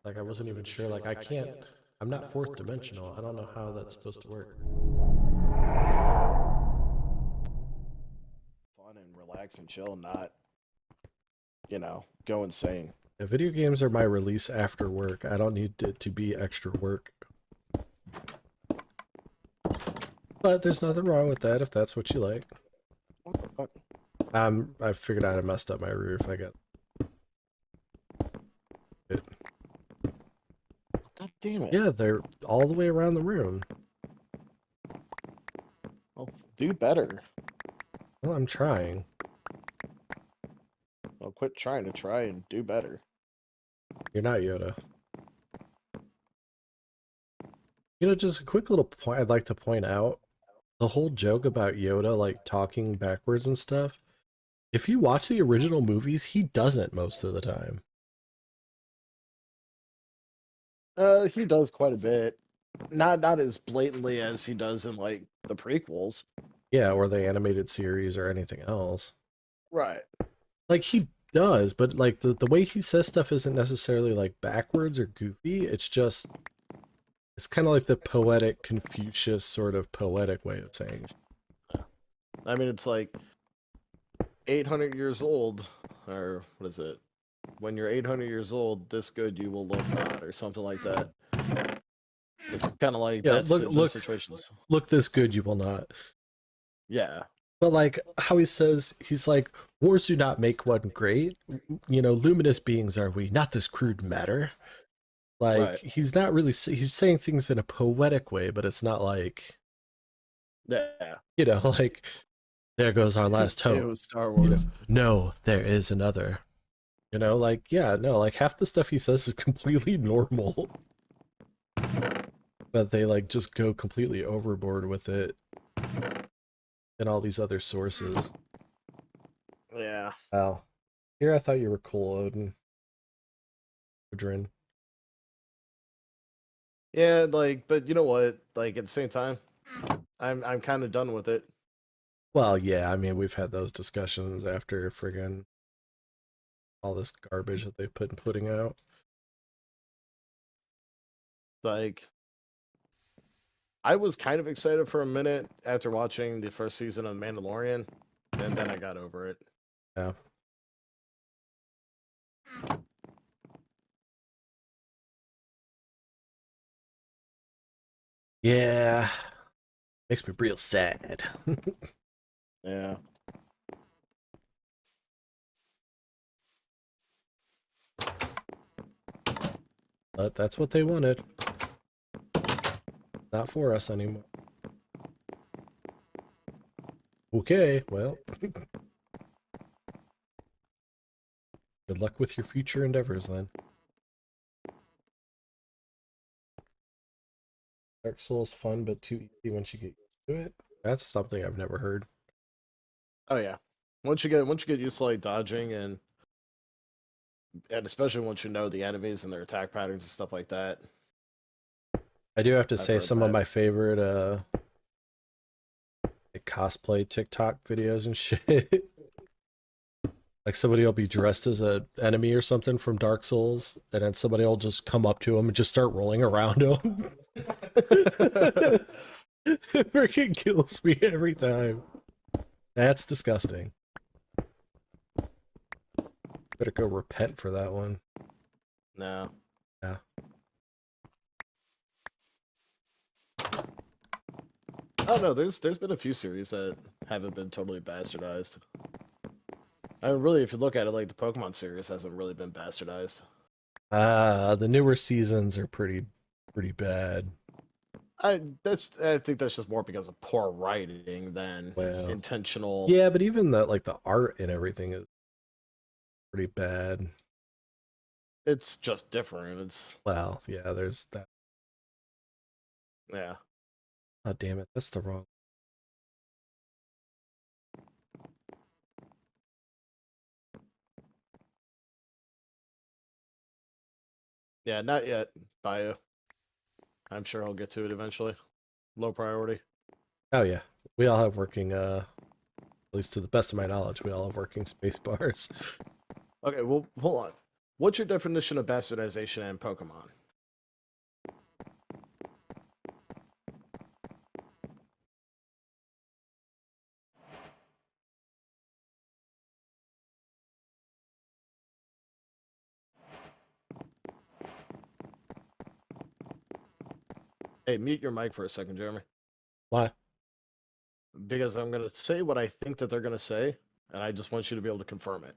Like, I wasn't even sure. Like, I can't. I'm not fourth dimensional. I don't know how that's supposed to work. Fun and relax and chill and not, go insane. Yeah, video games are my release after work. I don't need it to be extra work. But there's nothing wrong with that if that's what you like. What the fuck? I figured out I messed up my roof. I got it. God damn it. Yeah, they're all the way around the room. Well, do better. Well, I'm trying. Well, quit trying to try and do better. You're not Yoda. You know, just a quick little point I'd like to point out. The whole joke about Yoda, like, talking backwards and stuff. If you watch the original movies, he doesn't most of the time. He does quite a bit. Not as blatantly as he does in, like, the prequels. Yeah, or the animated series or anything else. Right. Like, he does, but, like, the way he says stuff isn't necessarily, like, backwards or goofy. It's just... It's kind of like the poetic Confucius sort of poetic way of saying. I mean, it's like 800 years old, or what is it? When you're 800 years old, this good you will look not, or something like that. It's kind of like Yeah, that's those situations. look this good you will not. Yeah. But like how he says, he's like, wars do not make one great. You know, luminous beings are we, not this crude matter. Like Right. he's not really he's saying things in a poetic way, but it's not like, Yeah. you know, like there goes our last hope. Ew, Star You know, Wars. no, there is another. You know, like yeah, no, like half the stuff he says is completely normal, but they like just go completely overboard with it and all these other sources. Yeah. Wow. Here I thought you were cool, Odin. Odrin. Yeah, like, but you know what? Like at the same time, I'm kind of done with it. Well, yeah, I mean, we've had those discussions after friggin' all this garbage that they've been putting out. Like, I was kind of excited for a minute after watching the first season of Mandalorian, and then I got over it. Yeah. Yeah. Makes me real sad. Yeah. But that's what they wanted. Not for us anymore. Okay, well. Good luck with your future endeavors then. Dark Souls fun but too easy once you get used to it. That's something I've never heard. Oh yeah. Once you get used to like dodging and especially once you know the enemies and their attack patterns and stuff like that. I do have to I've say heard some of that. my favorite like cosplay TikTok videos and shit. Like somebody will be dressed as a enemy or something from Dark Souls, and then somebody will just come up to him and just start rolling around him. It freaking kills me every time. That's disgusting. Better go repent for that one. No. Yeah. Oh no, there's been a few series that haven't been totally bastardized. I mean, really, if you look at it, like the Pokemon series hasn't really been bastardized. The newer seasons are pretty bad. I think that's just more because of poor writing than Well, intentional. yeah, but even the art and everything is pretty bad. It's just different. It's Well, yeah, there's that. yeah. Oh, damn it, that's the wrong. Yeah, not yet. Bio. I'm sure I'll get to it eventually. Low priority. Oh yeah, we all have working. At least to the best of my knowledge, we all have working space bars. Okay, well, hold on. What's your definition of bastardization in Pokemon? Hey, mute your mic for a second, Jeremy. Why? Because I'm going to say what I think that they're going to say, and I just want you to be able to confirm it.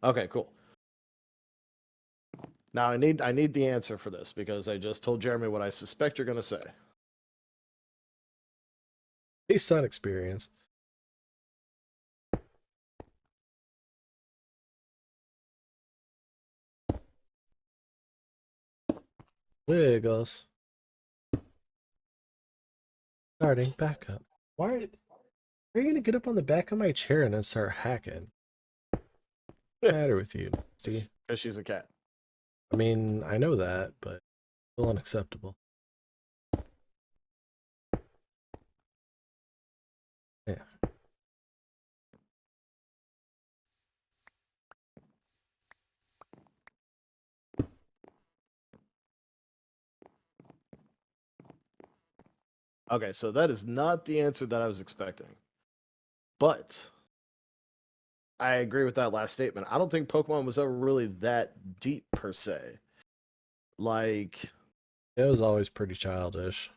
Okay, cool. Now I need the answer for this because I just told Jeremy what I suspect you're going to say. Based on experience. Wiggles. Starting back up. Why are you gonna get up on the back of my chair and then start hacking? What's the matter with you, Steve? Because she's a cat. I mean, I know that, but still unacceptable. Yeah. Okay, so that is not the answer that I was expecting. But I agree with that last statement. I don't think Pokemon was ever really that deep per se. Like, It was always pretty childish.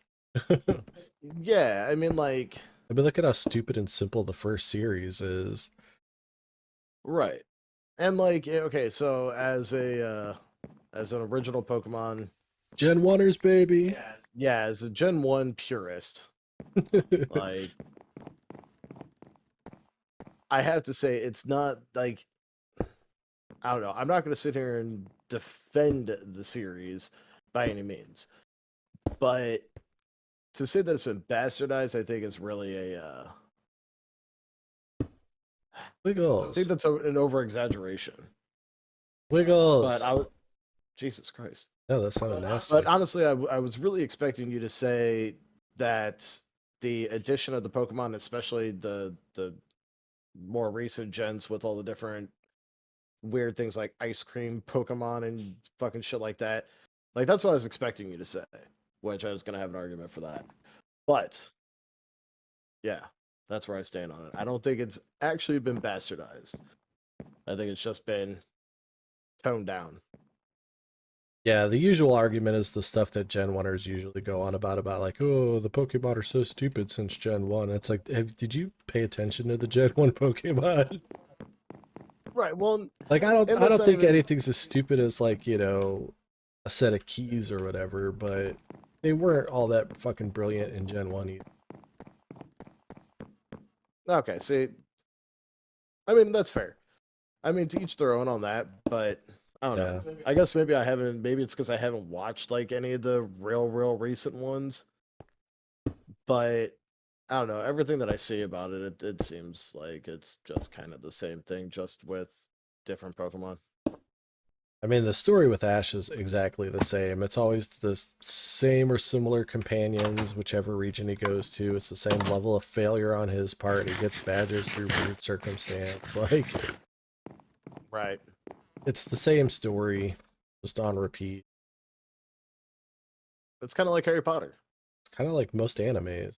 yeah, I mean, like, I mean, look at how stupid and simple the first series is. right. And like, okay, so as an original Pokemon, Gen 1ers, baby! yeah, as a Gen 1 purist, like, I have to say it's not like I don't know. I'm not going to sit here and defend the series by any means, but to say that it's been bastardized, I think is really a. I Wiggles. think that's an over exaggeration. But Wiggles. Jesus Christ. No, that sounded nasty. But honestly, I was really expecting you to say that the addition of the Pokemon, especially the more recent gens with all the different weird things like ice cream Pokemon and fucking shit like that. Like that's what I was expecting you to say, which I was gonna have an argument for that. But yeah, that's where I stand on it. I don't think it's actually been bastardized. I think it's just been toned down. Yeah, the usual argument is the stuff that Gen 1ers usually go on about like, oh, the Pokemon are so stupid since Gen 1. It's like, did you pay attention to the Gen 1 Pokemon? Right. Well, Like, and I that's don't not think even anything's as stupid as, like, you know, a set of keys or whatever, but they weren't all that fucking brilliant in Gen 1 either. okay. See, I mean that's fair. I mean to each their own on that, but I don't know. Yeah. I guess maybe I haven't. Maybe it's because I haven't watched like any of the real recent ones. But I don't know. Everything that I see about it seems like it's just kind of the same thing, just with different Pokemon. I mean, the story with Ash is exactly the same. It's always the same or similar companions, whichever region he goes to. It's the same level of failure on his part. He gets badgers through weird circumstance. Like, Right. it's the same story, just on repeat. It's kind of like Harry Potter. It's kind of like most animes.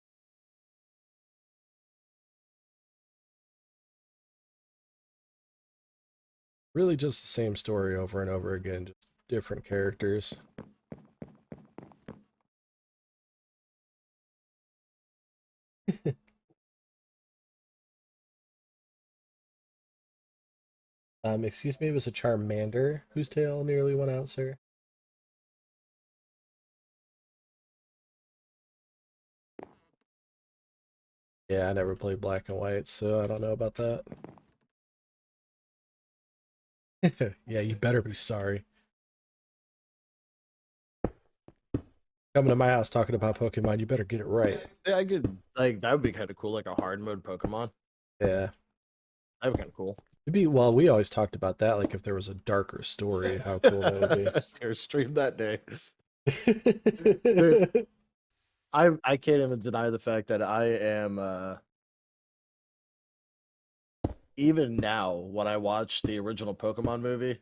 Really just the same story over and over again, just different characters. Excuse me, it was a Charmander whose tail nearly went out, sir. Yeah, I never played black and white, so I don't know about that. Yeah, you better be sorry. Coming to my house talking about Pokemon, you better get it right. Yeah, I could like that would be kind of cool, like a hard mode Pokemon. Yeah. That'd be kind of cool. It'd be, well, we always talked about that, like if there was a darker story, how cool that would be. Your stream that day, dude. I can't even deny the fact that I am even now when I watch the original Pokemon movie,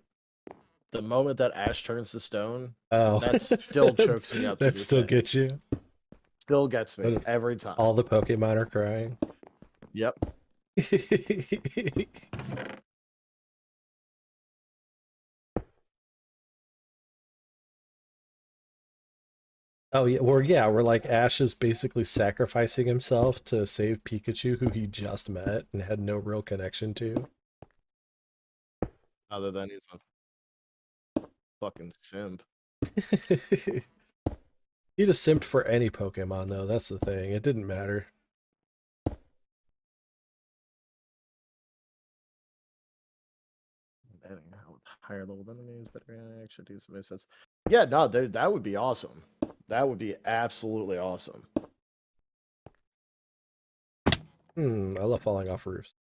the moment that Ash turns to stone, Oh, that still chokes me up to that this still day. gets you. Still gets What me is, every time. all the Pokemon are crying. Yep. Oh yeah, we're like Ash is basically sacrificing himself to save Pikachu, who he just met and had no real connection to. Other than he's a fucking simp. He just simped for any Pokemon though, that's the thing. It didn't matter. Higher level enemies, better action, do some misses. Yeah, no, that would be awesome. That would be absolutely awesome. I love falling off roofs.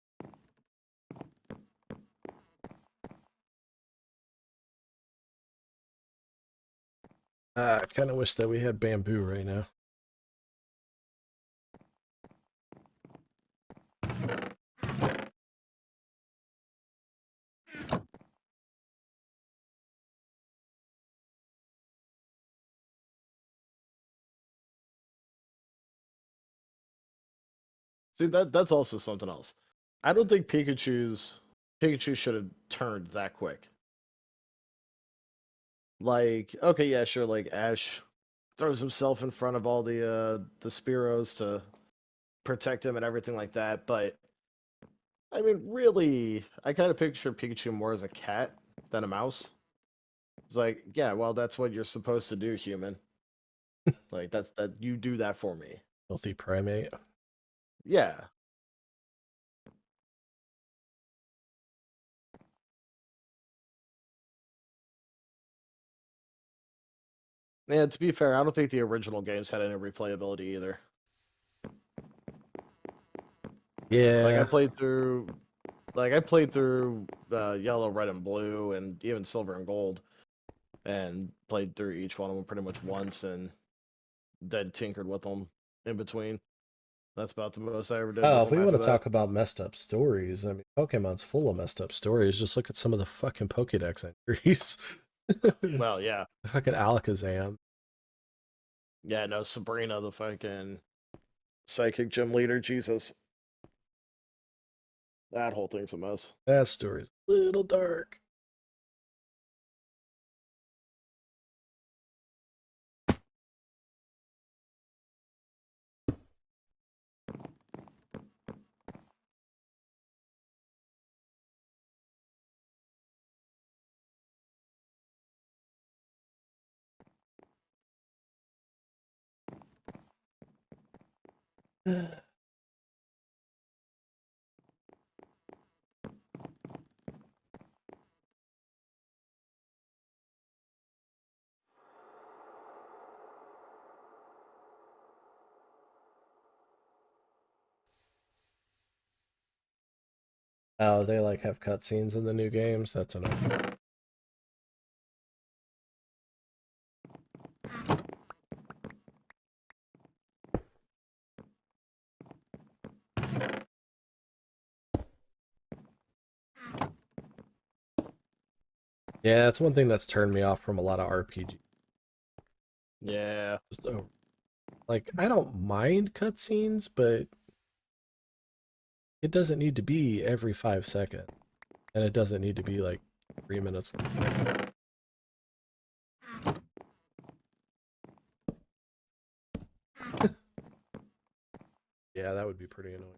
I kind of wish that we had bamboo right now. See, that's also something else. I don't think Pikachu should have turned that quick. Like, okay, yeah, sure, like Ash throws himself in front of all the Spearows to protect him and everything like that, but I mean, really, I kind of picture Pikachu more as a cat than a mouse. It's like, yeah, well, that's what you're supposed to do, human. Like that's that you do that for me. Filthy primate. Yeah. Yeah, to be fair, I don't think the original games had any replayability either. Like Yeah. I played through yellow, red, and blue, and even silver and gold, and played through each one of them pretty much once, and then tinkered with them in between. That's about the most I ever did Oh, with if them we want after to that. talk about messed up stories, I mean, Pokemon's full of messed up stories. Just look at some of the fucking Pokedex entries. Well, yeah, Fucking Alakazam. yeah, no, Sabrina, the fucking psychic gym leader, Jesus, that whole thing's a mess. That story's a little dark. Oh, they like have cutscenes in the new games. That's enough. Yeah, that's one thing that's turned me off from a lot of RPG. Yeah, Just, like, I don't mind cutscenes, but it doesn't need to be every 5 seconds, and it doesn't need to be like 3 minutes. Yeah, that would be pretty annoying.